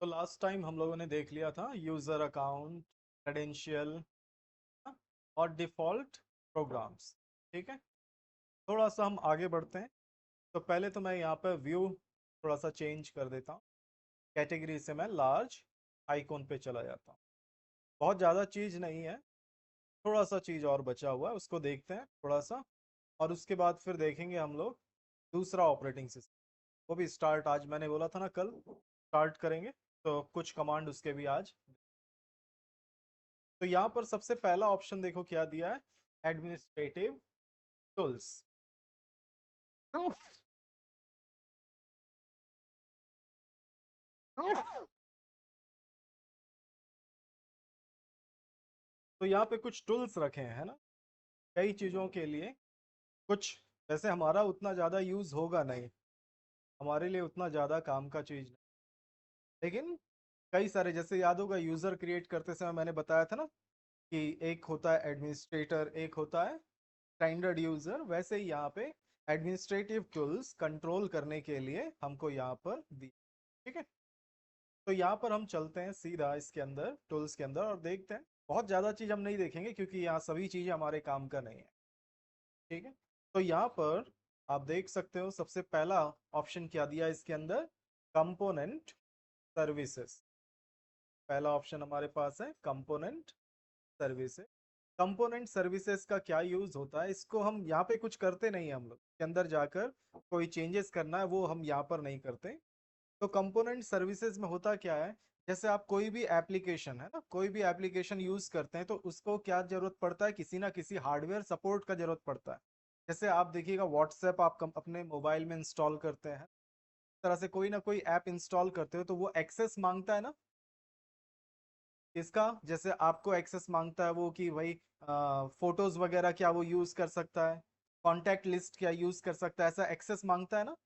तो last time हम लोगों ने देख लिया था यूज़र अकाउंट, क्रेडेंशियल और डिफ़ॉल्ट प्रोग्राम्स। ठीक है, थोड़ा सा हम आगे बढ़ते हैं। तो पहले तो मैं यहाँ पर व्यू थोड़ा सा चेंज कर देता हूँ। कैटेगरी से मैं लार्ज आइकॉन पे चला जाता हूँ। बहुत ज़्यादा चीज़ नहीं है, थोड़ा सा चीज़ और बचा हुआ है, उसको देखते हैं थोड़ा सा। और उसके बाद फिर देखेंगे हम लोग दूसरा ऑपरेटिंग सिस्टम। वो भी स्टार्ट, आज मैंने बोला था ना कल स्टार्ट करेंगे, तो कुछ कमांड उसके भी आज। तो यहाँ पर सबसे पहला ऑप्शन देखो क्या दिया है, एडमिनिस्ट्रेटिव टूल्स। तो यहाँ पे कुछ टूल्स रखे हैं, है ना, कई चीज़ों के लिए। कुछ वैसे हमारा उतना ज़्यादा यूज़ होगा नहीं, हमारे लिए उतना ज़्यादा काम का चीज़ नहीं, लेकिन कई सारे, जैसे याद होगा यूज़र क्रिएट करते समय मैंने बताया था ना कि एक होता है एडमिनिस्ट्रेटर, एक होता है स्टैंडर्ड यूज़र। वैसे ही यहाँ पे एडमिनिस्ट्रेटिव टूल्स कंट्रोल करने के लिए हमको यहाँ पर दी। ठीक है, तो यहाँ पर हम चलते हैं सीधा इसके अंदर, टूल्स के अंदर, और देखते हैं। बहुत ज़्यादा चीज़ हम नहीं देखेंगे क्योंकि यहाँ सभी चीज़ें हमारे काम का नहीं है। ठीक है, तो यहाँ पर आप देख सकते हो सबसे पहला ऑप्शन क्या दिया है इसके अंदर, कंपोनेंट सर्विसेज। पहला ऑप्शन हमारे पास है कंपोनेंट सर्विसेज। कंपोनेंट सर्विसेज का क्या यूज होता है, इसको हम यहाँ पे कुछ करते नहीं है, हम लोग के अंदर जाकर कोई चेंजेस करना है वो हम यहाँ पर नहीं करते। तो कंपोनेंट सर्विसेज में होता क्या है, जैसे आप कोई भी एप्लीकेशन, है ना, कोई भी एप्लीकेशन यूज करते हैं तो उसको क्या जरूरत पड़ता है, किसी ना किसी हार्डवेयर सपोर्ट का जरूरत पड़ता है। जैसे आप देखिएगा व्हाट्सएप आप अपने मोबाइल में इंस्टॉल करते हैं, इस तरह से कोई ना कोई ऐप इंस्टॉल करते हो तो वो एक्सेस मांगता है ना, इसका जैसे आपको एक्सेस मांगता है वो कि भाई फोटोज वगैरह क्या वो यूज कर सकता है, कॉन्टैक्ट लिस्ट क्या यूज कर सकता है, ऐसा एक्सेस मांगता है ना।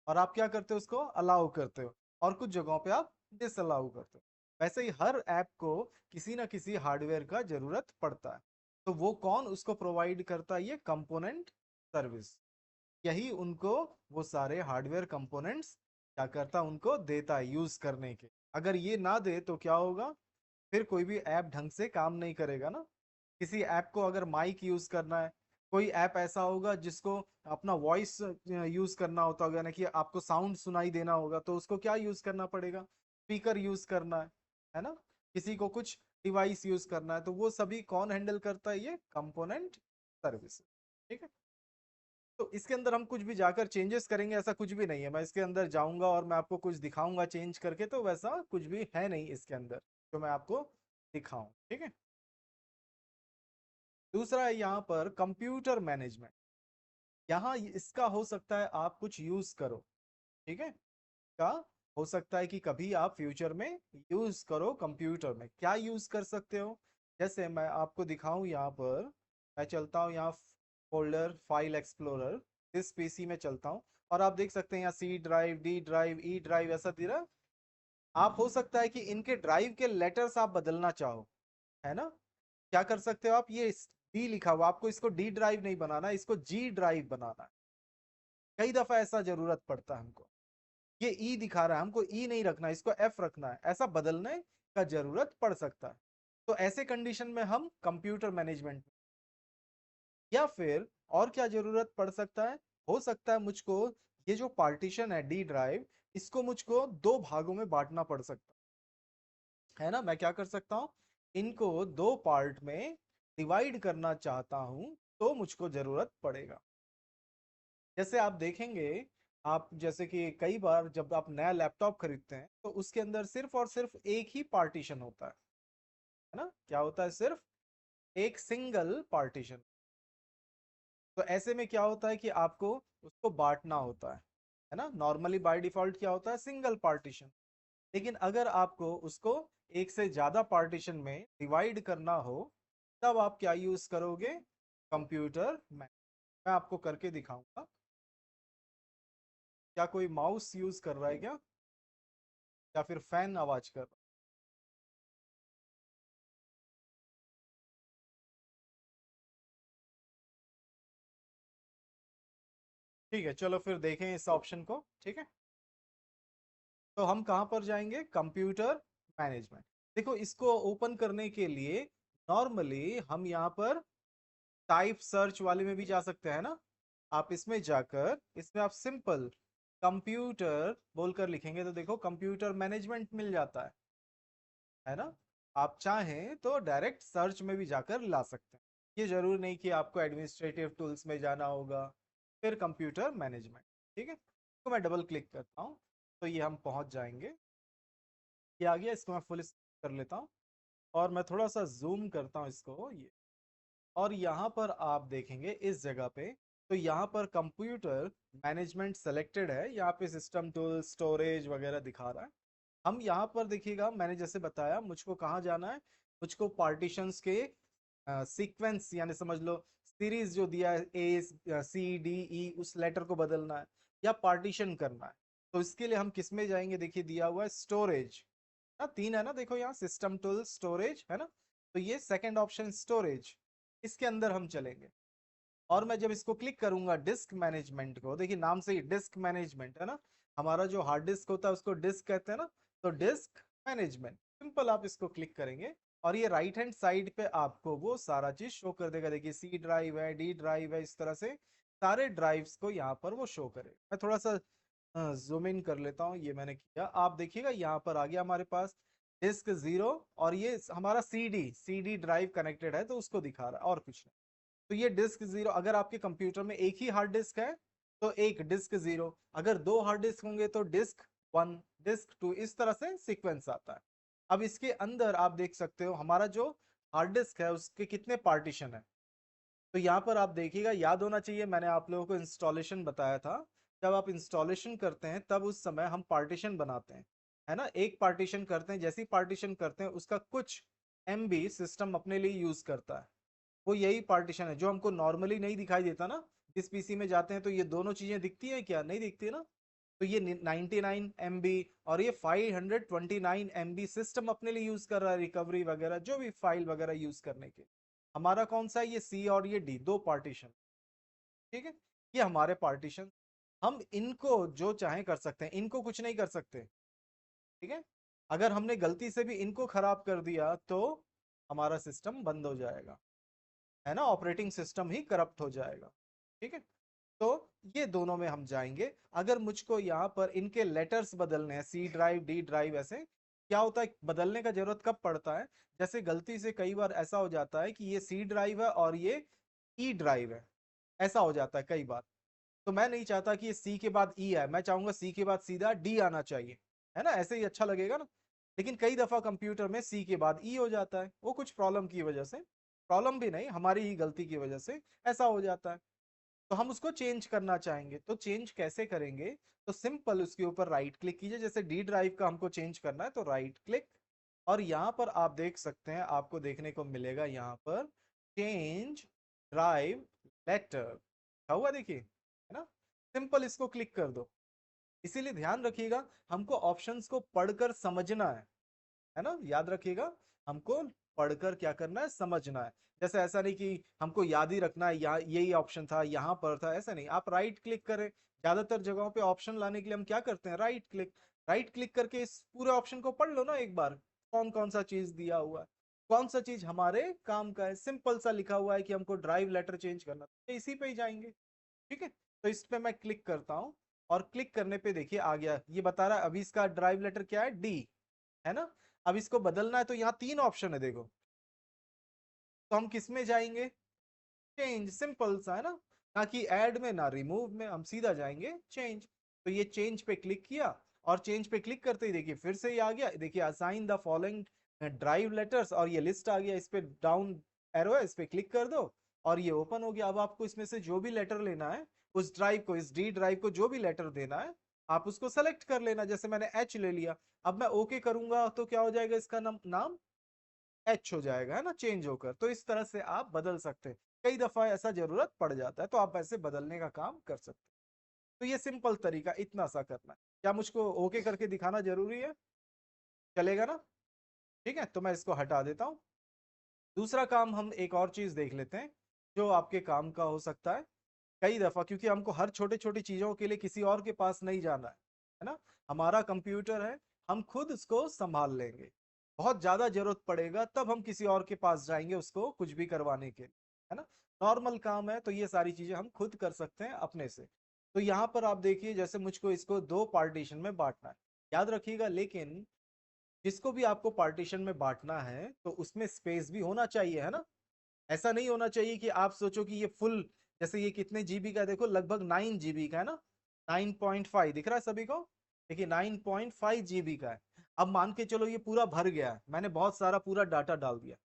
और आप क्या करते हो, उसको अलाउ करते हो, और कुछ जगहों पे आप डिसअलाउ करते हो। वैसे ही हर ऐप को किसी ना किसी हार्डवेयर का जरूरत पड़ता है। तो वो कौन उसको प्रोवाइड करता है, ये कंपोनेंट सर्विस। यही उनको वो सारे हार्डवेयर कंपोनेंट्स क्या करता है, उनको देता है यूज करने के। अगर ये ना दे तो क्या होगा, फिर कोई भी ऐप ढंग से काम नहीं करेगा ना। किसी ऐप को अगर माइक यूज करना है, कोई ऐप ऐसा होगा जिसको अपना वॉइस यूज करना होता होगा ना, कि आपको साउंड सुनाई देना होगा, तो उसको क्या यूज करना पड़ेगा, स्पीकर यूज करना है ना। किसी को कुछ डिवाइस यूज करना है, तो वो सभी कौन हैंडल करता है, ये कंपोनेंट सर्विस। ठीक है, तो इसके अंदर हम कुछ भी जाकर चेंजेस करेंगे ऐसा कुछ भी नहीं है। मैं इसके अंदर जाऊंगा और मैं आपको कुछ दिखाऊंगा चेंज करके, तो वैसा कुछ भी है नहीं इसके अंदर जो मैं आपको दिखाऊं। ठीक है, दूसरा है यहाँ पर कंप्यूटर मैनेजमेंट। यहाँ इसका हो सकता है आप कुछ यूज करो। ठीक है, का हो सकता है कि कभी आप फ्यूचर में यूज करो। कंप्यूटर में क्या यूज कर सकते हो, जैसे मैं आपको दिखाऊं यहाँ पर। मैं चलता हूँ यहाँ फोल्डर फाइल एक्सप्लोरर, इस पीसी में चलता हूँ, और आप देख सकते हैं यहाँ C drive, D drive, E drive ऐसा दे रहा। आप हो सकता है कि इनके ड्राइव के लेटर्स आप बदलना चाहो, है ना। क्या कर सकते हो आप, ये डी लिखा हुआ, आपको इसको डी ड्राइव नहीं बनाना, इसको जी ड्राइव बनाना है। कई दफा ऐसा जरूरत पड़ता है हमको, ये ई दिखा रहा है, हमको ई नहीं रखना, इसको एफ रखना है, ऐसा बदलने का जरूरत पड़ सकता है। तो ऐसे कंडीशन में हम कंप्यूटर मैनेजमेंट, या फिर और क्या जरूरत पड़ सकता है, हो सकता है मुझको ये जो पार्टीशन है डी ड्राइव, इसको मुझको दो भागों में बांटना पड़ सकता है ना। मैं क्या कर सकता हूँ, इनको दो पार्ट में डिवाइड करना चाहता हूं, तो मुझको जरूरत पड़ेगा। जैसे आप देखेंगे, आप जैसे कि कई बार जब आप नया लैपटॉप खरीदते हैं तो उसके अंदर सिर्फ और सिर्फ एक ही पार्टीशन होता है ना। क्या होता है, सिर्फ एक सिंगल पार्टीशन। तो ऐसे में क्या होता है कि आपको उसको बांटना होता है ना। नॉर्मली बाय डिफॉल्ट क्या होता है, सिंगल पार्टीशन। लेकिन अगर आपको उसको एक से ज्यादा पार्टीशन में डिवाइड करना हो, तब आप क्या यूज करोगे, कंप्यूटर में। मैं आपको करके दिखाऊंगा। क्या कोई माउस यूज कर रहा है क्या, या फिर फैन आवाज कर रहा है। ठीक है, चलो फिर देखें इस ऑप्शन को। ठीक है, तो हम कहाँ पर जाएंगे, कंप्यूटर मैनेजमेंट। देखो इसको ओपन करने के लिए नॉर्मली हम यहाँ पर टाइप सर्च वाले में भी जा सकते हैं ना। आप इसमें जाकर इसमें आप सिंपल कंप्यूटर बोलकर लिखेंगे तो देखो कंप्यूटर मैनेजमेंट मिल जाता है ना। आप चाहें तो डायरेक्ट सर्च में भी जाकर ला सकते हैं। ये जरूर नहीं कि आपको एडमिनिस्ट्रेटिव टूल्स में जाना होगा, फिर कंप्यूटर मैनेजमेंट। ठीक है, तो मैं डबल क्लिक करता हूँ तो ये हम पहुंच जाएंगे। ये आ गया, इसको मैं फुल कर लेता हूँ और मैं थोड़ा सा जूम करता हूँ इसको, ये। और यहाँ पर आप देखेंगे इस जगह पे, तो यहाँ पर कंप्यूटर मैनेजमेंट सेलेक्टेड है, यहाँ पे सिस्टम टूल स्टोरेज वगैरह दिखा रहा है। हम यहाँ पर देखिएगा, मैंने जैसे बताया मुझको कहाँ जाना है, मुझको पार्टीशंस के सीक्वेंस यानी समझ लो सीरीज जो दिया है ए सी डी ई, उस लेटर को बदलना है या पार्टीशन करना है। तो इसके लिए हम किस में जाएंगे, देखिए दिया हुआ है स्टोरेज ना, तीन है ना, देखो यहाँ सिस्टम टूल स्टोरेज है ना, तो ये सेकंड ऑप्शन स्टोरेज, इसके अंदर हम चलेंगे। और मैं जब इसको क्लिक करूंगा डिस्क मैनेजमेंट को, देखिए नाम से ही डिस्क मैनेजमेंट है ना, हमारा जो हार्ड डिस्क होता है उसको डिस्क कहते हैं ना, तो डिस्क मैनेजमेंट सिंपल आप इसको क्लिक करेंगे और ये राइट हैंड साइड पे आपको वो सारा चीज शो कर देगा। देखिए सी ड्राइव है, डी ड्राइव है, इस तरह से सारे ड्राइव्स को यहाँ पर वो शो करेगा। मैं थोड़ा सा जूम इन कर लेता हूँ, ये मैंने किया, आप देखिएगा यहाँ पर आ गया हमारे पास डिस्क जीरो, और ये हमारा सी डी ड्राइव कनेक्टेड है तो उसको दिखा रहा है और कुछ नहीं। तो ये डिस्क जीरो, अगर आपके कंप्यूटर में एक ही हार्ड डिस्क है तो एक डिस्क जीरो, अगर दो हार्ड डिस्क होंगे तो डिस्क वन, डिस्क टू, इस तरह से सीक्वेंस आता है। अब इसके अंदर आप देख सकते हो हमारा जो हार्ड डिस्क है उसके कितने पार्टीशन है। तो यहाँ पर आप देखिएगा, याद होना चाहिए मैंने आप लोगों को इंस्टॉलेशन बताया था, जब आप इंस्टॉलेशन करते हैं तब उस समय हम पार्टीशन बनाते हैं, है ना, एक पार्टीशन करते हैं, जैसी पार्टीशन करते हैं उसका कुछ एमबी सिस्टम अपने लिए यूज करता है। वो यही पार्टीशन है जो हमको नॉर्मली नहीं दिखाई देता ना, जिस पीसी में जाते हैं तो ये दोनों चीजें दिखती है क्या, नहीं दिखती ना। तो ये 99 MB और ये 529 MB सिस्टम अपने लिए यूज कर रहा है, रिकवरी वगैरह जो भी फाइल वगैरह यूज करने के। हमारा कौन सा है, ये सी और ये डी, दो पार्टीशन। ठीक है, ये हमारे पार्टीशन, हम इनको जो चाहे कर सकते हैं, इनको कुछ नहीं कर सकते। ठीक है, अगर हमने गलती से भी इनको खराब कर दिया तो हमारा सिस्टम बंद हो जाएगा, है ना, ऑपरेटिंग सिस्टम ही करप्ट हो जाएगा। ठीक है, तो ये दोनों में हम जाएंगे। अगर मुझको यहाँ पर इनके लेटर्स बदलने हैं, सी ड्राइव डी ड्राइव, ऐसे क्या होता है, बदलने का जरूरत कब पड़ता है, जैसे गलती से कई बार ऐसा हो जाता है कि ये सी ड्राइव है और ये ई ड्राइव है, ऐसा हो जाता है कई बार। तो मैं नहीं चाहता कि ये सी के बाद ई आए, मैं चाहूंगा सी के बाद सीधा डी आना चाहिए, है ना, ऐसे ही अच्छा लगेगा ना। लेकिन कई दफा कंप्यूटर में सी के बाद ई हो जाता है, वो कुछ प्रॉब्लम की वजह से, प्रॉब्लम भी नहीं, हमारी ही गलती की वजह से ऐसा हो जाता है। तो हम उसको चेंज करना चाहेंगे, तो चेंज कैसे करेंगे, तो सिंपल उसके ऊपर राइट क्लिक कीजिए, जैसे डी ड्राइव का हमको चेंज करना है तो राइट क्लिक, और यहाँ पर आप देख सकते हैं, आपको देखने को मिलेगा यहाँ पर चेंज ड्राइव लेटर हुआ, देखिए, है ना, सिंपल इसको क्लिक कर दो। इसीलिए ध्यान रखिएगा, हमको ऑप्शंस को पढ़कर समझना है ना, याद रखिएगा, हमको पढ़कर क्या करना है, समझना है। जैसे ऐसा नहीं कि हमको याद ही रखना है, यहाँ यही ऑप्शन था, यहाँ पर था, ऐसा नहीं, आप राइट क्लिक करें। ज्यादातर जगहों पे ऑप्शन लाने के लिए हम क्या करते हैं, राइट क्लिक, राइट क्लिक करके इस पूरे ऑप्शन को पढ़ लो ना एक बार, कौन कौन सा चीज दिया हुआ है, कौन सा चीज हमारे काम का है, सिंपल सा लिखा हुआ है कि हमको ड्राइव लेटर चेंज करना, तो इसी पे ही जाएंगे। ठीक है, तो इस पे मैं क्लिक करता हूँ और क्लिक करने पे देखिए आ गया, ये बता रहा है अभी इसका ड्राइव लेटर क्या है, डी, है ना। अब इसको बदलना है तो यहाँ तीन ऑप्शन है देखो, तो हम किस में जाएंगे, चेंज, सिंपल सा है ना, ना कि ऐड में ना रिमूव में, हम सीधा जाएंगे चेंज। तो ये चेंज पे क्लिक किया और चेंज पे क्लिक करते ही देखिए फिर से ही आ गया, देखिए assign the following drive letters, और ये लिस्ट आ गया, इस पे डाउन एरो है, इस पे क्लिक कर दो और ये ओपन हो गया। अब आपको इसमें से जो भी लेटर लेना है, उस ड्राइव को, इस डी ड्राइव को जो भी लेटर देना है आप उसको सेलेक्ट कर लेना, जैसे मैंने एच ले लिया। अब मैं ओके करूंगा तो क्या हो जाएगा, इसका नाम एच हो जाएगा, है ना, चेंज होकर। तो इस तरह से आप बदल सकते हैं, कई दफा ऐसा जरूरत पड़ जाता है तो आप ऐसे बदलने का काम कर सकते हैं। तो ये सिंपल तरीका इतना सा करना है। क्या मुझको ओके करके दिखाना जरूरी है, चलेगा ना। ठीक है, तो मैं इसको हटा देता हूँ। दूसरा काम हम एक और चीज देख लेते हैं जो आपके काम का हो सकता है कई दफा, क्योंकि हमको हर छोटे छोटी चीजों के लिए किसी और के पास नहीं जाना है है ना, हमारा कंप्यूटर है, हम खुद उसको संभाल लेंगे। बहुत ज्यादा जरूरत पड़ेगा तब हम किसी और के पास जाएंगे उसको कुछ भी करवाने के लिए, है ना। नॉर्मल काम है तो ये सारी चीजें हम खुद कर सकते हैं अपने से। तो यहाँ पर आप देखिए, जैसे मुझको इसको दो पार्टीशन में बांटना है, याद रखिएगा, लेकिन जिसको भी आपको पार्टीशन में बांटना है तो उसमें स्पेस भी होना चाहिए, है ना। ऐसा नहीं होना चाहिए कि आप सोचो कि ये फुल, जैसे ये कितने जीबी का है, देखो लगभग 9 जीबी का है ना, 9.5 दिख रहा है सभी को, देखिए 9.5 जीबी का है। अब मान के चलो ये पूरा भर गया है, मैंने बहुत सारा पूरा डाटा डाल दिया।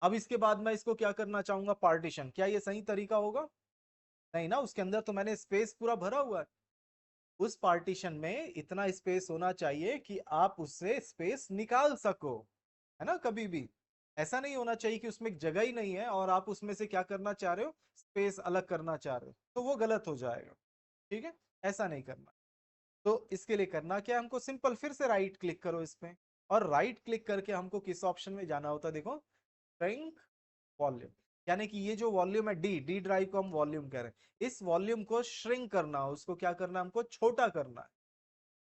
अब इसके बाद मैं इसको क्या करना चाहूंगा, पार्टीशन, क्या ये सही तरीका होगा? नहीं ना, उसके अंदर तो मैंने स्पेस पूरा भरा हुआ है। उस पार्टीशन में इतना स्पेस होना चाहिए कि आप उससे स्पेस निकाल सको, है ना। कभी भी ऐसा नहीं होना चाहिए कि उसमें एक जगह ही नहीं है और आप उसमें से क्या करना चाह रहे हो, स्पेस अलग करना चाह रहे हो, तो वो गलत हो जाएगा। ठीक है, ऐसा नहीं करना। तो इसके लिए करना क्या है, हमको सिंपल फिर से राइट क्लिक करो इस पे, और राइट क्लिक करके हमको किस ऑप्शन में जाना होता है, देखो, श्रिंक वॉल्यूम। यानी कि ये जो वॉल्यूम है, डी डी ड्राइव को हम वॉल्यूम कह रहे हैं, इस वॉल्यूम को श्रिंक करना है, उसको क्या करना है, हमको छोटा करना है।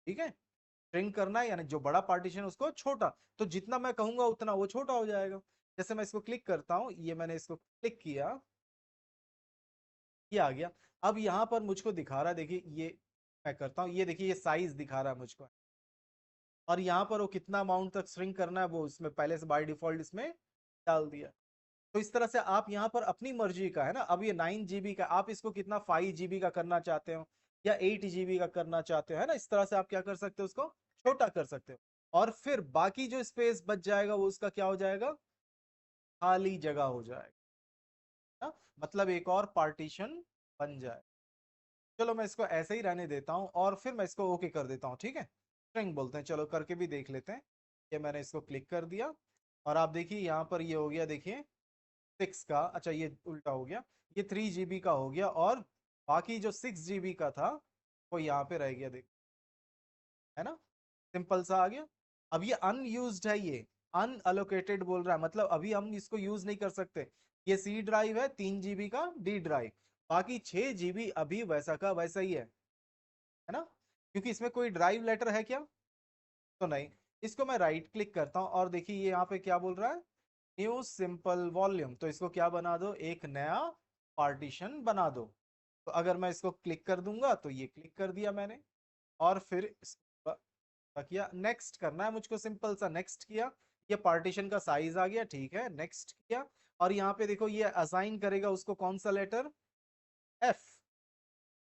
ठीक है, श्रिंक करना है यानी जो बड़ा पार्टीशन है उसको छोटा, तो जितना मैं कहूंगा उतना वो छोटा हो जाएगा। जैसे मैं इसको क्लिक करता हूं, ये मैंने इसको क्लिक किया, ये आ गया। अब यहाँ पर मुझको दिखा रहा है, देखिए ये मैं करता हूँ, ये देखिए ये साइज दिखा रहा है मुझको, और यहाँ पर वो कितना अमाउंट तक श्रिंक करना है वो इसमें पहले से बाय डिफॉल्ट इसमें डाल दिया। तो इस तरह से आप यहाँ पर अपनी मर्जी का, है ना, अब ये 9 जीबी का, आप इसको कितना 5 जीबी का करना चाहते हो या 8 जीबी का करना चाहते हो, है ना, इस तरह से आप क्या कर सकते हो, उसको छोटा कर सकते हो। और फिर बाकी जो स्पेस बच जाएगा वो उसका क्या हो जाएगा, खाली जगह हो जाएगा ना, मतलब एक और पार्टीशन बन जाए। चलो मैं इसको ऐसे ही रहने देता हूँ और फिर मैं इसको ओके कर देता हूँ, ठीक है, स्ट्रिंग बोलते हैं, चलो करके भी देख लेते हैं। ये मैंने इसको क्लिक कर दिया और आप देखिए यहाँ पर ये हो गया, देखिए 6 का, अच्छा ये उल्टा हो गया, ये 3 जीबी का हो गया, और बाकी जो 6 जीबी का था वो यहाँ पे रह गया, देख, है ना, सिंपल सा आ गया। अब ये अनयूज्ड है, ये अनअलोकेटेड बोल रहा है, मतलब अभी हम इसको यूज नहीं कर सकते। ये सी ड्राइव है 3 जीबी का, डी ड्राइव, बाकी 6 जीबी अभी वैसा का वैसा ही है ना, क्योंकि इसमें कोई ड्राइव लेटर है क्या, तो नहीं। इसको मैं राइट क्लिक करता हूँ और देखिए ये यहाँ पे क्या बोल रहा है, न्यू सिंपल वॉल्यूम, तो इसको क्या बना दो, एक नया पार्टीशन बना दो। तो अगर मैं इसको क्लिक कर दूंगा तो ये क्लिक कर दिया मैंने, और फिर किया, नेक्स्ट करना है मुझको, सिंपल सा नेक्स्ट किया, ये पार्टीशन का साइज आ गया, ठीक है, नेक्स्ट किया। और यहाँ पे देखो ये असाइन करेगा उसको कौन सा लेटर, एफ।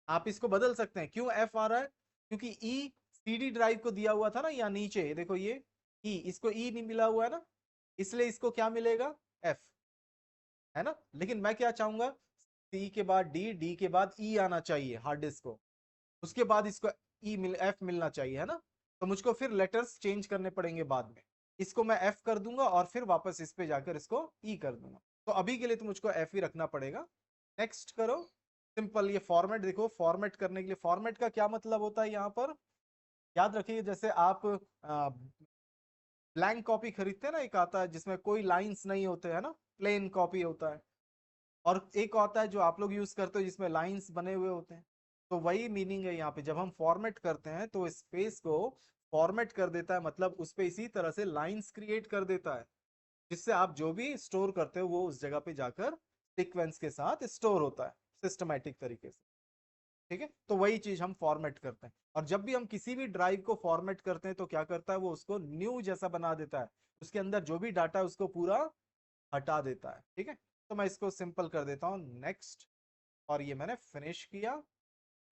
आप इसको बदल सकते हैं, क्यों एफ आ रहा है, क्योंकि ई सीडी ड्राइव को दिया हुआ था ना, या नीचे देखो ये ई, इसको ई नहीं मिला हुआ है ना, इसलिए इसको क्या मिलेगा, एफ, है ना। लेकिन मैं क्या चाहूंगा, सी के बाद डी, डी के बाद ई आना चाहिए हार्ड डिस्क को, उसके बाद इसको ई मिल एफ मिलना चाहिए, है ना। तो मुझको फिर लेटर्स चेंज करने पड़ेंगे बाद में, इसको मैं एफ कर दूंगा और फिर वापस इस पे जाकर इसको ई कर दूंगा। तो अभी के लिए तो मुझको एफ ही रखना पड़ेगा। नेक्स्ट करो, सिंपल, ये फॉर्मेट देखो, फॉर्मेट करने के लिए, फॉर्मेट का क्या मतलब होता है यहाँ पर, याद रखिए, जैसे आप ब्लैंक कॉपी खरीदते हैं ना, एक आता है जिसमें कोई लाइंस नहीं होते, है ना, प्लेन कॉपी होता है, और एक होता है जो आप लोग यूज करते हो जिसमें लाइंस बने हुए होते हैं। तो वही मीनिंग है यहाँ पे, जब हम फॉर्मेट करते हैं तो स्पेस को फॉर्मेट कर देता है, मतलब उस पे इसी तरह से लाइंस क्रिएट कर देता है, जिससे आप जो भी स्टोर करते हो वो उस जगह पे जाकर सीक्वेंस के साथ स्टोर होता है, सिस्टमैटिक तरीके से। ठीक है, तो वही चीज हम फॉर्मेट करते हैं, और जब भी हम किसी भी ड्राइव को फॉर्मेट करते हैं तो क्या करता है, वो उसको न्यू जैसा बना देता है, उसके अंदर जो भी डाटा है उसको पूरा हटा देता है। ठीक है, तो मैं इसको सिंपल कर देता हूँ, नेक्स्ट, और ये मैंने फिनिश किया,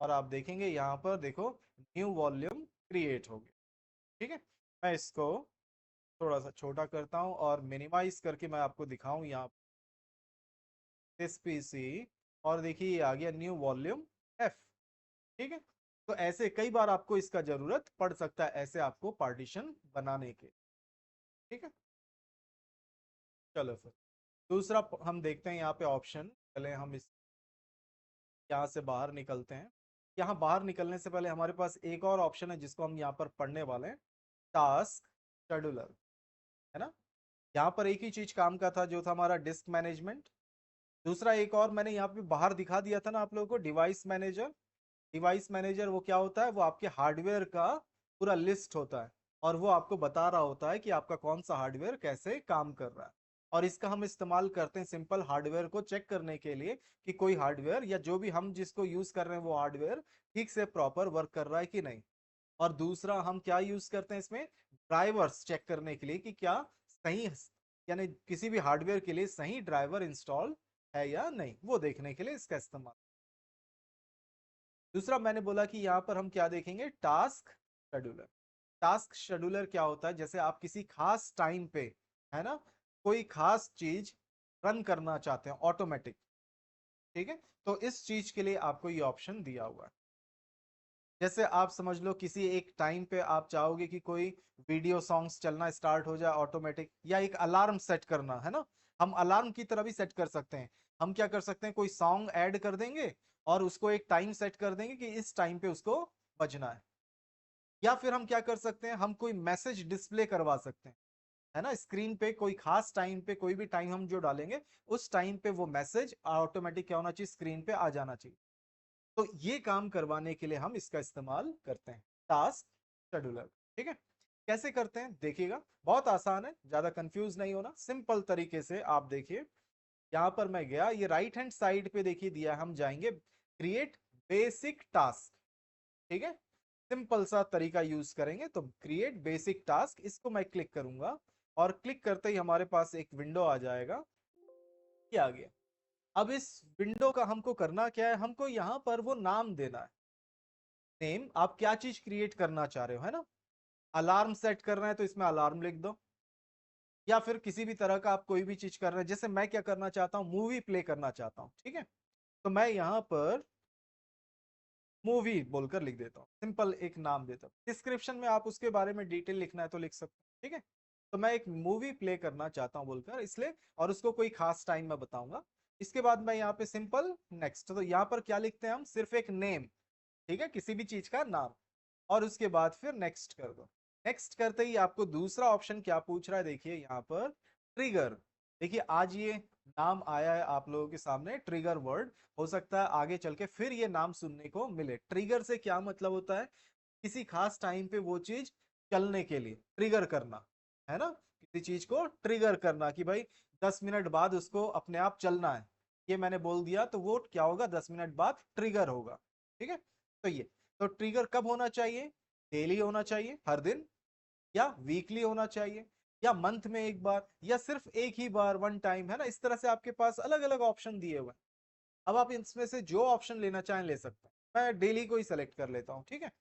और आप देखेंगे यहाँ पर देखो न्यू वॉल्यूम क्रिएट हो गया। ठीक है, मैं इसको थोड़ा सा छोटा करता हूँ और मिनिमाइज करके मैं आपको दिखाऊं यहाँ एस पी सी, और देखिए ये आ गया न्यू वॉल्यूम एफ। ठीक है, तो ऐसे कई बार आपको इसका जरूरत पड़ सकता है, ऐसे आपको पार्टीशन बनाने के। ठीक है, चलो फिर दूसरा हम देखते हैं यहाँ पे ऑप्शन, पहले हम इस यहाँ से बाहर निकलते हैं। यहाँ बाहर निकलने से पहले हमारे पास एक और ऑप्शन है जिसको हम यहाँ पर पढ़ने वाले हैं, टास्क शेड्यूलर, है ना। यहाँ पर एक ही चीज काम का था जो था हमारा डिस्क मैनेजमेंट। दूसरा एक और मैंने यहाँ पे बाहर दिखा दिया था ना आप लोगों को, डिवाइस मैनेजर। डिवाइस मैनेजर वो क्या होता है, वो आपके हार्डवेयर का पूरा लिस्ट होता है और वो आपको बता रहा होता है कि आपका कौन सा हार्डवेयर कैसे काम कर रहा है। और इसका हम इस्तेमाल करते हैं सिंपल हार्डवेयर को चेक करने के लिए कि कोई हार्डवेयर या जो भी हम जिसको यूज कर रहे हैं वो हार्डवेयर ठीक से प्रॉपर वर्क कर रहा है कि नहीं। और दूसरा हम क्या यूज करते हैं इसमें, ड्राइवर्स चेक करने के लिए कि क्या सही, यानी किसी भी हार्डवेयर के लिए सही ड्राइवर इंस्टॉल है या नहीं, वो देखने के लिए इसका इस्तेमाल। दूसरा मैंने बोला कि यहाँ पर हम क्या देखेंगे, टास्क शेड्यूलर। टास्क शेड्यूलर क्या होता है, जैसे आप किसी खास टाइम पे, है ना, कोई खास चीज रन करना चाहते हैं ऑटोमेटिक, ठीक है, तो इस चीज के लिए आपको ये ऑप्शन दिया हुआ है। जैसे आप समझ लो किसी एक टाइम पे आप चाहोगे कि कोई वीडियो सॉन्ग्स चलना स्टार्ट हो जाए ऑटोमेटिक, या एक अलार्म सेट करना है ना, हम अलार्म की तरह भी सेट कर सकते हैं। हम क्या कर सकते हैं, कोई सॉन्ग ऐड कर देंगे और उसको एक टाइम सेट कर देंगे कि इस टाइम पे उसको बजना है। या फिर हम क्या कर सकते हैं, हम कोई मैसेज डिस्प्ले करवा सकते हैं, है ना, स्क्रीन पे कोई खास टाइम पे, कोई भी टाइम हम जो डालेंगे उस टाइम पे वो मैसेज ऑटोमेटिक क्या होना चाहिए, स्क्रीन पे आ जाना चाहिए। तो ये काम करवाने के लिए हम इसका इस्तेमाल करते हैं, टास्क शेड्यूलर। ठीक है, कैसे करते हैं देखिएगा, बहुत आसान है, ज्यादा कंफ्यूज नहीं होना, सिंपल तरीके से आप देखिए। यहां पर मैं गया, ये राइट हैंड साइड पे देखिए दिया, हम जाएंगे क्रिएट बेसिक टास्क। ठीक है, सिंपल सा तरीका यूज करेंगे, तो क्रिएट बेसिक टास्क, इसको मैं क्लिक करूंगा और क्लिक करते ही हमारे पास एक विंडो आ जाएगा। ये आ गया। अब इस विंडो का हमको करना क्या है, हमको यहाँ पर वो नाम देना है। नेम, आप क्या चीज क्रिएट करना चाह रहे हो, है ना, अलार्म सेट कर रहे हैं तो इसमें अलार्म लिख दो, या फिर किसी भी तरह का आप कोई भी चीज कर रहे हैं, जैसे मैं क्या करना चाहता हूँ, मूवी प्ले करना चाहता हूँ, ठीक है, तो मैं यहाँ पर मूवी बोलकर लिख देता हूँ, सिंपल एक नाम देता हूँ। डिस्क्रिप्शन में आप उसके बारे में डिटेल लिखना है तो लिख सकते हैं, ठीक है। तो मैं एक मूवी प्ले करना चाहता हूँ बोलकर इसलिए, और उसको कोई खास टाइम में बताऊंगा। इसके बाद मैं यहाँ पे सिंपल नेक्स्ट, तो यहाँ पर क्या लिखते हैं हम, सिर्फ एक नेम, ठीक है, किसी भी चीज का नाम, और उसके बाद फिर नेक्स्ट कर दो। नेक्स्ट करते ही आपको दूसरा ऑप्शन क्या पूछ रहा है, देखिए यहाँ पर ट्रिगर। देखिए आज ये नाम आया है आप लोगों के सामने, ट्रिगर वर्ड, हो सकता है आगे चल के फिर ये नाम सुनने को मिले। ट्रिगर से क्या मतलब होता है, किसी खास टाइम पे वो चीज चलने के लिए ट्रिगर करना, है ना, किसी चीज को ट्रिगर करना कि भाई 10 मिनट बाद उसको अपने आप चलना है, ये मैंने बोल दिया तो वो क्या होगा, 10 मिनट बाद ट्रिगर होगा। ठीक है, तो ये, तो ट्रिगर कब होना चाहिए, डेली होना चाहिए हर दिन, या वीकली होना चाहिए, या मंथ में एक बार, या सिर्फ एक ही बार वन टाइम, है ना, इस तरह से आपके पास अलग अलग ऑप्शन दिए हुए हैं। अब आप इसमें से जो ऑप्शन लेना चाहें ले सकते हैं, मैं डेली को ही सेलेक्ट कर लेता हूँ, ठीक है।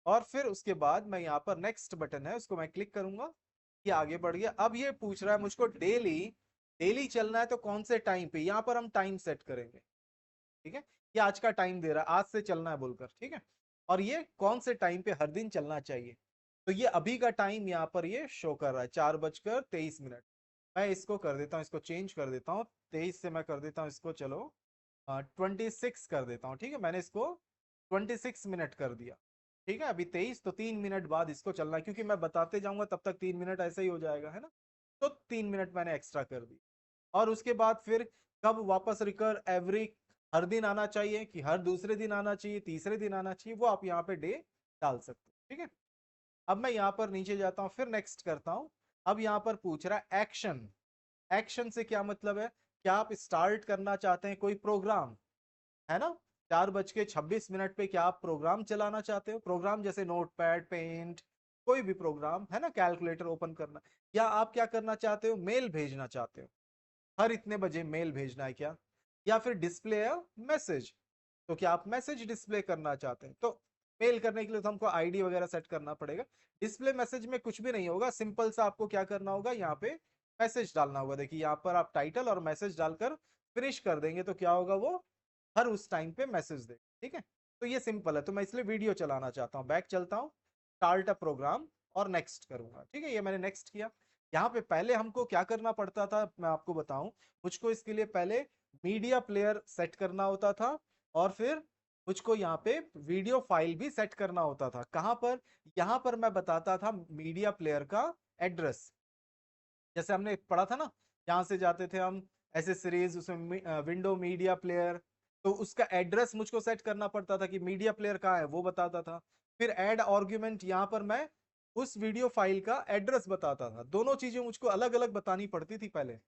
और फिर उसके बाद मैं यहाँ पर नेक्स्ट बटन है उसको मैं क्लिक करूंगा, ये आगे बढ़ गया। अब ये पूछ रहा है मुझको डेली, डेली चलना है तो कौन से टाइम पे, यहाँ पर हम टाइम सेट करेंगे, ठीक है, ये आज का टाइम दे रहा है, आज से चलना है बोलकर, ठीक है, और ये कौन से टाइम पे हर दिन चलना चाहिए। तो ये अभी का टाइम यहाँ पर ये शो कर रहा है, 4:23। मैं इसको कर देता हूँ, इसको चेंज कर देता हूँ, 23 से मैं कर देता हूँ इसको, चलो 26 कर देता हूँ, ठीक है, मैंने इसको 26 मिनट कर दिया। ठीक है, अभी 23, तो 3 मिनट बाद इसको चलना है, क्योंकि मैं बताते जाऊंगा तब तक 3 मिनट ऐसे ही हो जाएगा, है ना, तो 3 मिनट मैंने एक्स्ट्रा कर दी। और उसके बाद फिर कब वापस रिकर, एवरी, हर दिन आना चाहिए कि हर दूसरे दिन आना चाहिए, तीसरे दिन आना चाहिए, वो आप यहाँ पे डे डाल सकते हो, ठीक है। अब मैं यहाँ पर नीचे जाता हूँ, फिर नेक्स्ट करता हूँ। अब यहाँ पर पूछ रहा है एक्शन। एक्शन से क्या मतलब है, क्या आप स्टार्ट करना चाहते हैं कोई प्रोग्राम, है ना, 4:26 पे क्या आप प्रोग्राम चलाना चाहते हो, प्रोग्राम जैसे नोटपैड, पेंट, कोई भी प्रोग्राम, है ना, कैलकुलेटर ओपन करना, या आप क्या करना चाहते हो, मेल भेजना चाहते हो, हर इतने बजे मेल भेजना है क्या, या फिर डिस्प्ले मैसेज, तो क्या आप मैसेज डिस्प्ले करना चाहते हैं, तो मेल करने के लिए तो हमको आईडी वगैरह सेट करना पड़ेगा। डिस्प्ले मैसेज में कुछ भी नहीं होगा, सिंपल सा आपको क्या करना होगा, यहाँ पे मैसेज डालना होगा। देखिए यहाँ पर आप टाइटल और मैसेज डालकर फिनिश कर देंगे तो क्या होगा, वो हर उस टाइम पे मैसेज दे, ठीक है। तो ये सिंपल है, तो मैं इसलिए वीडियो चलाना चाहता हूँ, बैक चलता हूँ, स्टार्ट अ प्रोग्राम और नेक्स्ट करूंगा, ठीक है, ये मैंने नेक्स्ट किया। यहाँ पे पहले हमको क्या करना पड़ता था, मैं आपको बताऊं, मुझको इसके लिए पहले मीडिया प्लेयर सेट करना होता था, और फिर मुझको यहाँ पे वीडियो फाइल भी सेट करना होता था। कहाँ पर, यहाँ पर मैं बताता था मीडिया प्लेयर का एड्रेस, जैसे हमने पढ़ा था ना, यहाँ से जाते थे हम एसेसरीज, उसमें विंडो मीडिया प्लेयर, तो उसका एड्रेस मुझको सेट करना पड़ता था कि मीडिया प्लेयर कहाँ है वो बताता था। फिर ऐड आर्ग्यूमेंट, यहाँ पर मैं उस वीडियो फाइल का एड्रेस बताता था। दोनों चीजें मुझको अलग अलग बतानी पड़ती थी पहले।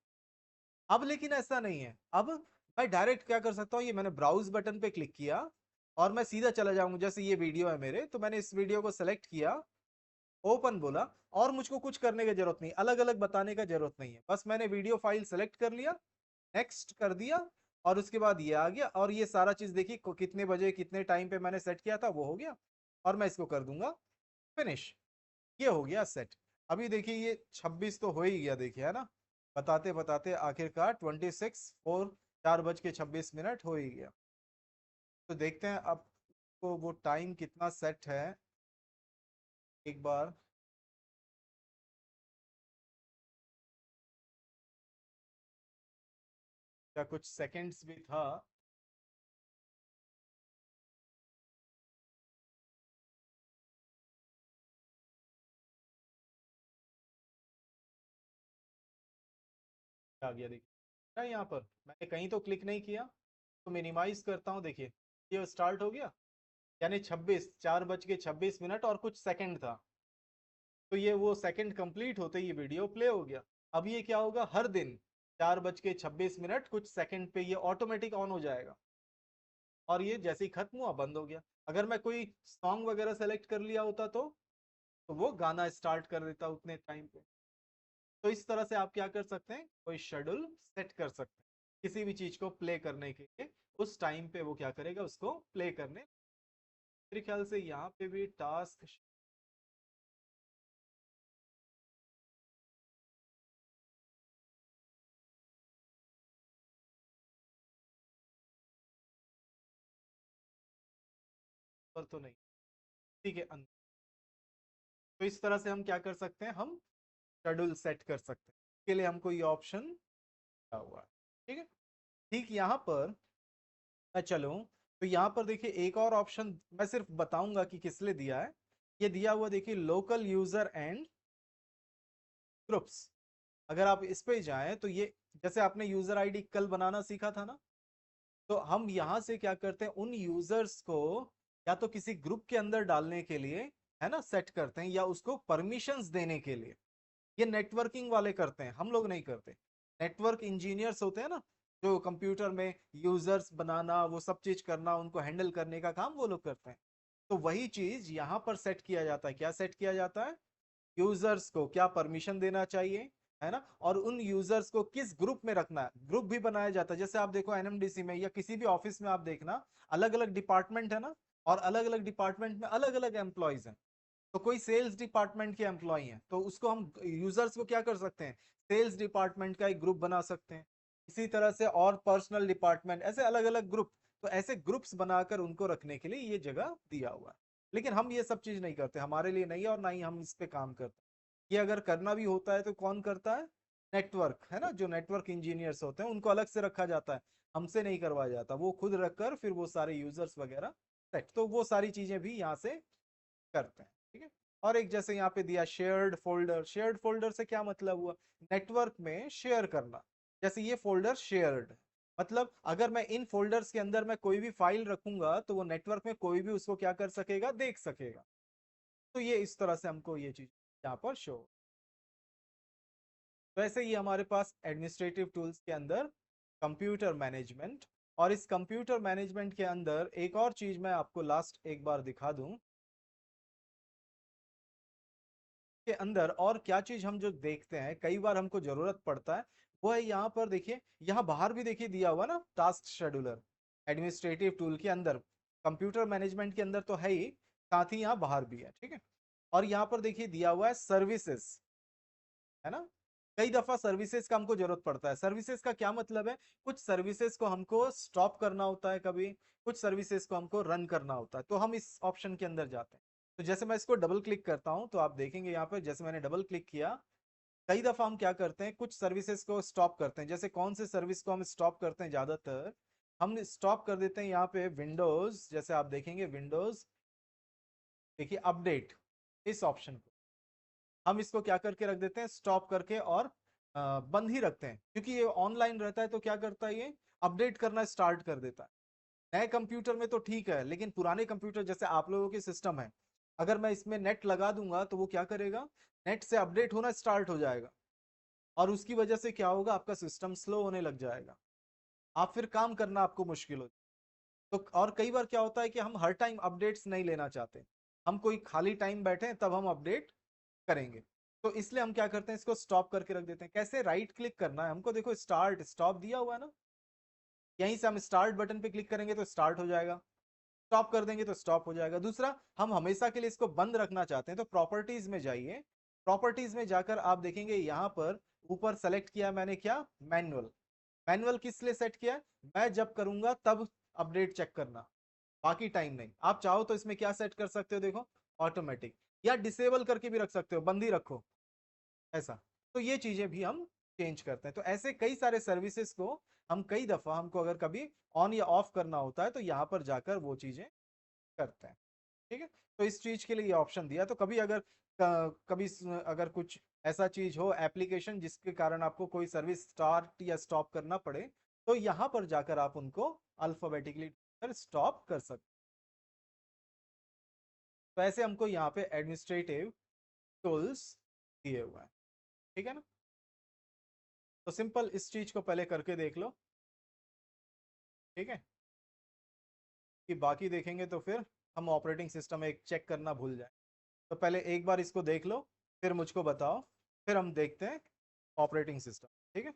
अब लेकिन ऐसा नहीं है। अब मैं डायरेक्ट क्या कर सकता हूँ, ये मैंने ब्राउज बटन पे क्लिक किया और मैं सीधा चला जाऊंगा। जैसे ये वीडियो है मेरे, तो मैंने इस वीडियो को सेलेक्ट किया, ओपन बोला, और मुझको कुछ करने की जरूरत नहीं, अलग अलग बताने का जरूरत नहीं है। बस मैंने वीडियो फाइल सेलेक्ट कर लिया, नेक्स्ट कर दिया, और उसके बाद ये आ गया। और ये सारा चीज देखिए कितने बजे कितने टाइम पे मैंने सेट किया था वो हो गया। और मैं इसको कर दूंगा फिनिश। ये हो गया सेट। अभी देखिए ये 26 तो हो ही गया, देखिए है ना, बताते बताते आखिरकार 26 4 4:26 हो ही गया। तो देखते हैं अब तो वो टाइम कितना सेट है एक बार। क्या कुछ सेकंड्स भी था? आ गया देखिए। क्या यहाँ पर मैंने कहीं तो क्लिक नहीं किया। तो मिनिमाइज करता हूँ, देखिए ये स्टार्ट हो गया। यानी 4:26 और कुछ सेकंड था। तो ये वो सेकंड कंप्लीट होते ही ये वीडियो प्ले हो गया। अब ये क्या होगा, हर दिन 4:26 कुछ सेकंड पे ये ऑटोमेटिक ऑन हो जाएगा। और ये जैसे ही खत्म हुआ बंद हो गया। अगर मैं कोई सॉन्ग वगैरह सेलेक्ट कर लिया होता तो वो गाना स्टार्ट कर देता उतने टाइम पे। तो इस तरह से आप क्या कर सकते हैं, कोई शेड्यूल सेट कर सकते हैं किसी भी चीज को प्ले करने के लिए। उस टाइम पे वो क्या करेगा, उसको प्ले करने। मेरे ख्याल से यहाँ पे भी टास्क पर तो नहीं, ठीक है अंदर। तो इस तरह से हम क्या कर सकते हैं, हम शेड्यूल सेट कर सकते हैं। इसके लिए हमको ये ऑप्शन दिया हुआ है। ठीक है। ठीक यहाँ पर मैं चलूँ, तो यहाँ पर देखिए एक और ऑप्शन मैं सिर्फ बताऊंगा कि किस लिए दिया है। ये दिया हुआ देखिए, लोकल यूजर एंड ग्रुप्स। अगर आप इस पे जाएं तो ये, जैसे आपने यूजर आईडी कल बनाना सीखा था ना, तो हम यहाँ से क्या करते हैं, उन यूजर्स को या तो किसी ग्रुप के अंदर डालने के लिए, है ना, सेट करते हैं, या उसको परमिशंस देने के लिए। ये नेटवर्किंग वाले करते हैं, हम लोग नहीं करते। नेटवर्क इंजीनियर्स होते हैं ना, जो कंप्यूटर में यूजर्स बनाना, वो सब चीज करना, उनको हैंडल करने का काम वो लोग करते हैं। तो वही चीज यहाँ पर सेट किया जाता है। क्या सेट किया जाता है, यूजर्स को क्या परमिशन देना चाहिए, है ना, और उन यूजर्स को किस ग्रुप में रखना है। ग्रुप भी बनाया जाता है। जैसे आप देखो एनएमडीसी में या किसी भी ऑफिस में आप देखना, अलग अलग डिपार्टमेंट है ना, और अलग अलग डिपार्टमेंट में अलग अलग एम्प्लॉयज हैं। तो कोई सेल्स डिपार्टमेंट के एम्प्लॉय हैं, तो उसको हम यूजर्स को क्या कर सकते हैं, सेल्स डिपार्टमेंट का एक ग्रुप बना सकते हैं। इसी तरह से और पर्सनल डिपार्टमेंट, ऐसे अलग अलग ग्रुप। तो ऐसे ग्रुप्स बनाकर उनको रखने के लिए ये जगह दिया हुआ है। लेकिन हम ये सब चीज नहीं करते, हमारे लिए नहीं है, और ना ही हम इस पे काम करते हैं। ये अगर करना भी होता है तो कौन करता है, नेटवर्क, है ना, जो नेटवर्क इंजीनियर्स होते हैं उनको अलग से रखा जाता है। हमसे नहीं करवाया जाता, वो खुद रखकर फिर वो सारे यूजर्स वगैरह सेट, तो वो सारी चीजें भी यहाँ से करते हैं। ठीक है। और एक जैसे यहाँ पे दिया शेयर्ड फोल्डर। शेयर्ड फोल्डर से क्या मतलब हुआ, नेटवर्क में शेयर करना। जैसे ये फोल्डर शेयर्ड, मतलब अगर मैं इन फोल्डर्स के अंदर मैं कोई भी फाइल रखूंगा तो वो नेटवर्क में कोई भी उसको क्या कर सकेगा, देख सकेगा। तो ये इस तरह से हमको ये चीज यहाँ पर शो। वैसे ही हमारे पास एडमिनिस्ट्रेटिव टूल्स के अंदर कंप्यूटर मैनेजमेंट, और इस कंप्यूटर मैनेजमेंट के अंदर एक और चीज मैं आपको लास्ट एक बार दिखा दूं के अंदर। और क्या चीज हम जो देखते हैं कई बार हमको जरूरत पड़ता है, वो है यहाँ पर देखिए, यहाँ बाहर भी देखिए दिया हुआ ना टास्क शेड्यूलर, एडमिनिस्ट्रेटिव टूल के अंदर। कंप्यूटर मैनेजमेंट के अंदर तो है ही, साथ ही यहाँ बाहर भी है। ठीक है। और यहाँ पर देखिए दिया हुआ है सर्विसेज, है ना। कई दफा सर्विसेज का हमको जरूरत पड़ता है। सर्विसेज का क्या मतलब है, कुछ सर्विसेज को हमको स्टॉप करना होता है कभी, कुछ सर्विसेज को हमको रन करना होता है, तो हम इस ऑप्शन के अंदर जाते हैं। तो जैसे मैं इसको डबल क्लिक करता हूं तो आप देखेंगे यहाँ पे, जैसे मैंने डबल क्लिक किया, कई दफा हम क्या करते हैं, कुछ सर्विसेज को स्टॉप करते हैं। जैसे कौन से सर्विस को हम स्टॉप करते हैं, ज्यादातर हम स्टॉप कर देते हैं यहाँ पे विंडोज। जैसे आप देखेंगे विंडोज, देखिए अपडेट, इस ऑप्शन को हम इसको क्या करके रख देते हैं, स्टॉप करके, और बंद ही रखते हैं। क्योंकि ये ऑनलाइन रहता है तो क्या करता है, ये अपडेट करना स्टार्ट कर देता है। नए कंप्यूटर में तो ठीक है, लेकिन पुराने कंप्यूटर जैसे आप लोगों के सिस्टम है, अगर मैं इसमें नेट लगा दूंगा तो वो क्या करेगा, नेट से अपडेट होना स्टार्ट हो जाएगा, और उसकी वजह से क्या होगा, आपका सिस्टम स्लो होने लग जाएगा, आप फिर काम करना आपको मुश्किल हो। तो और कई बार क्या होता है कि हम हर टाइम अपडेट्स नहीं लेना चाहते, हम कोई खाली टाइम बैठे तब हम अपडेट करेंगे, तो इसलिए हम क्या करते हैं, इसको स्टॉप करके रख देते हैं। कैसे, राइट क्लिक करना है हमको, देखो स्टार्ट स्टॉप दिया हुआ है ना, यहीं से हम स्टार्ट बटन पे क्लिक करेंगे तो स्टार्ट हो जाएगा, स्टॉप कर देंगे तो स्टॉप हो जाएगा। दूसरा, हम हमेशा के लिए इसको बंद रखना चाहते हैं तो प्रॉपर्टीज में जाइए, प्रॉपर्टीज में जाकर आप देखेंगे यहाँ पर ऊपर सेलेक्ट किया मैंने क्या, मैनुअल। मैनुअल किस लिए सेट किया है, मैं जब करूंगा तब अपडेट चेक करना, बाकी टाइम नहीं। आप चाहो तो इसमें क्या सेट कर सकते हो, देखो ऑटोमेटिक, या डिसेबल करके भी रख सकते हो, बंद ही रखो ऐसा। तो ये चीजें भी हम चेंज करते हैं। तो ऐसे कई सारे सर्विसेज को हम कई दफा, हमको अगर कभी ऑन या ऑफ करना होता है तो यहाँ पर जाकर वो चीजें करते हैं। ठीक है, तो इस चीज के लिए ये ऑप्शन दिया। तो कभी अगर कभी अगर कुछ ऐसा चीज हो, एप्लीकेशन जिसके कारण आपको कोई सर्विस स्टार्ट या स्टॉप करना पड़े, तो यहाँ पर जाकर आप उनको अल्फाबेटिकली स्टॉप कर सकते। तो ऐसे हमको यहाँ पे एडमिनिस्ट्रेटिव टूल्स दिए हुए हैं। ठीक है ना, तो सिंपल इस चीज को पहले करके देख लो। ठीक है, कि बाकी देखेंगे तो फिर हम ऑपरेटिंग सिस्टम एक चेक करना भूल जाए। तो पहले एक बार इसको देख लो, फिर मुझको बताओ, फिर हम देखते हैं ऑपरेटिंग सिस्टम। ठीक है।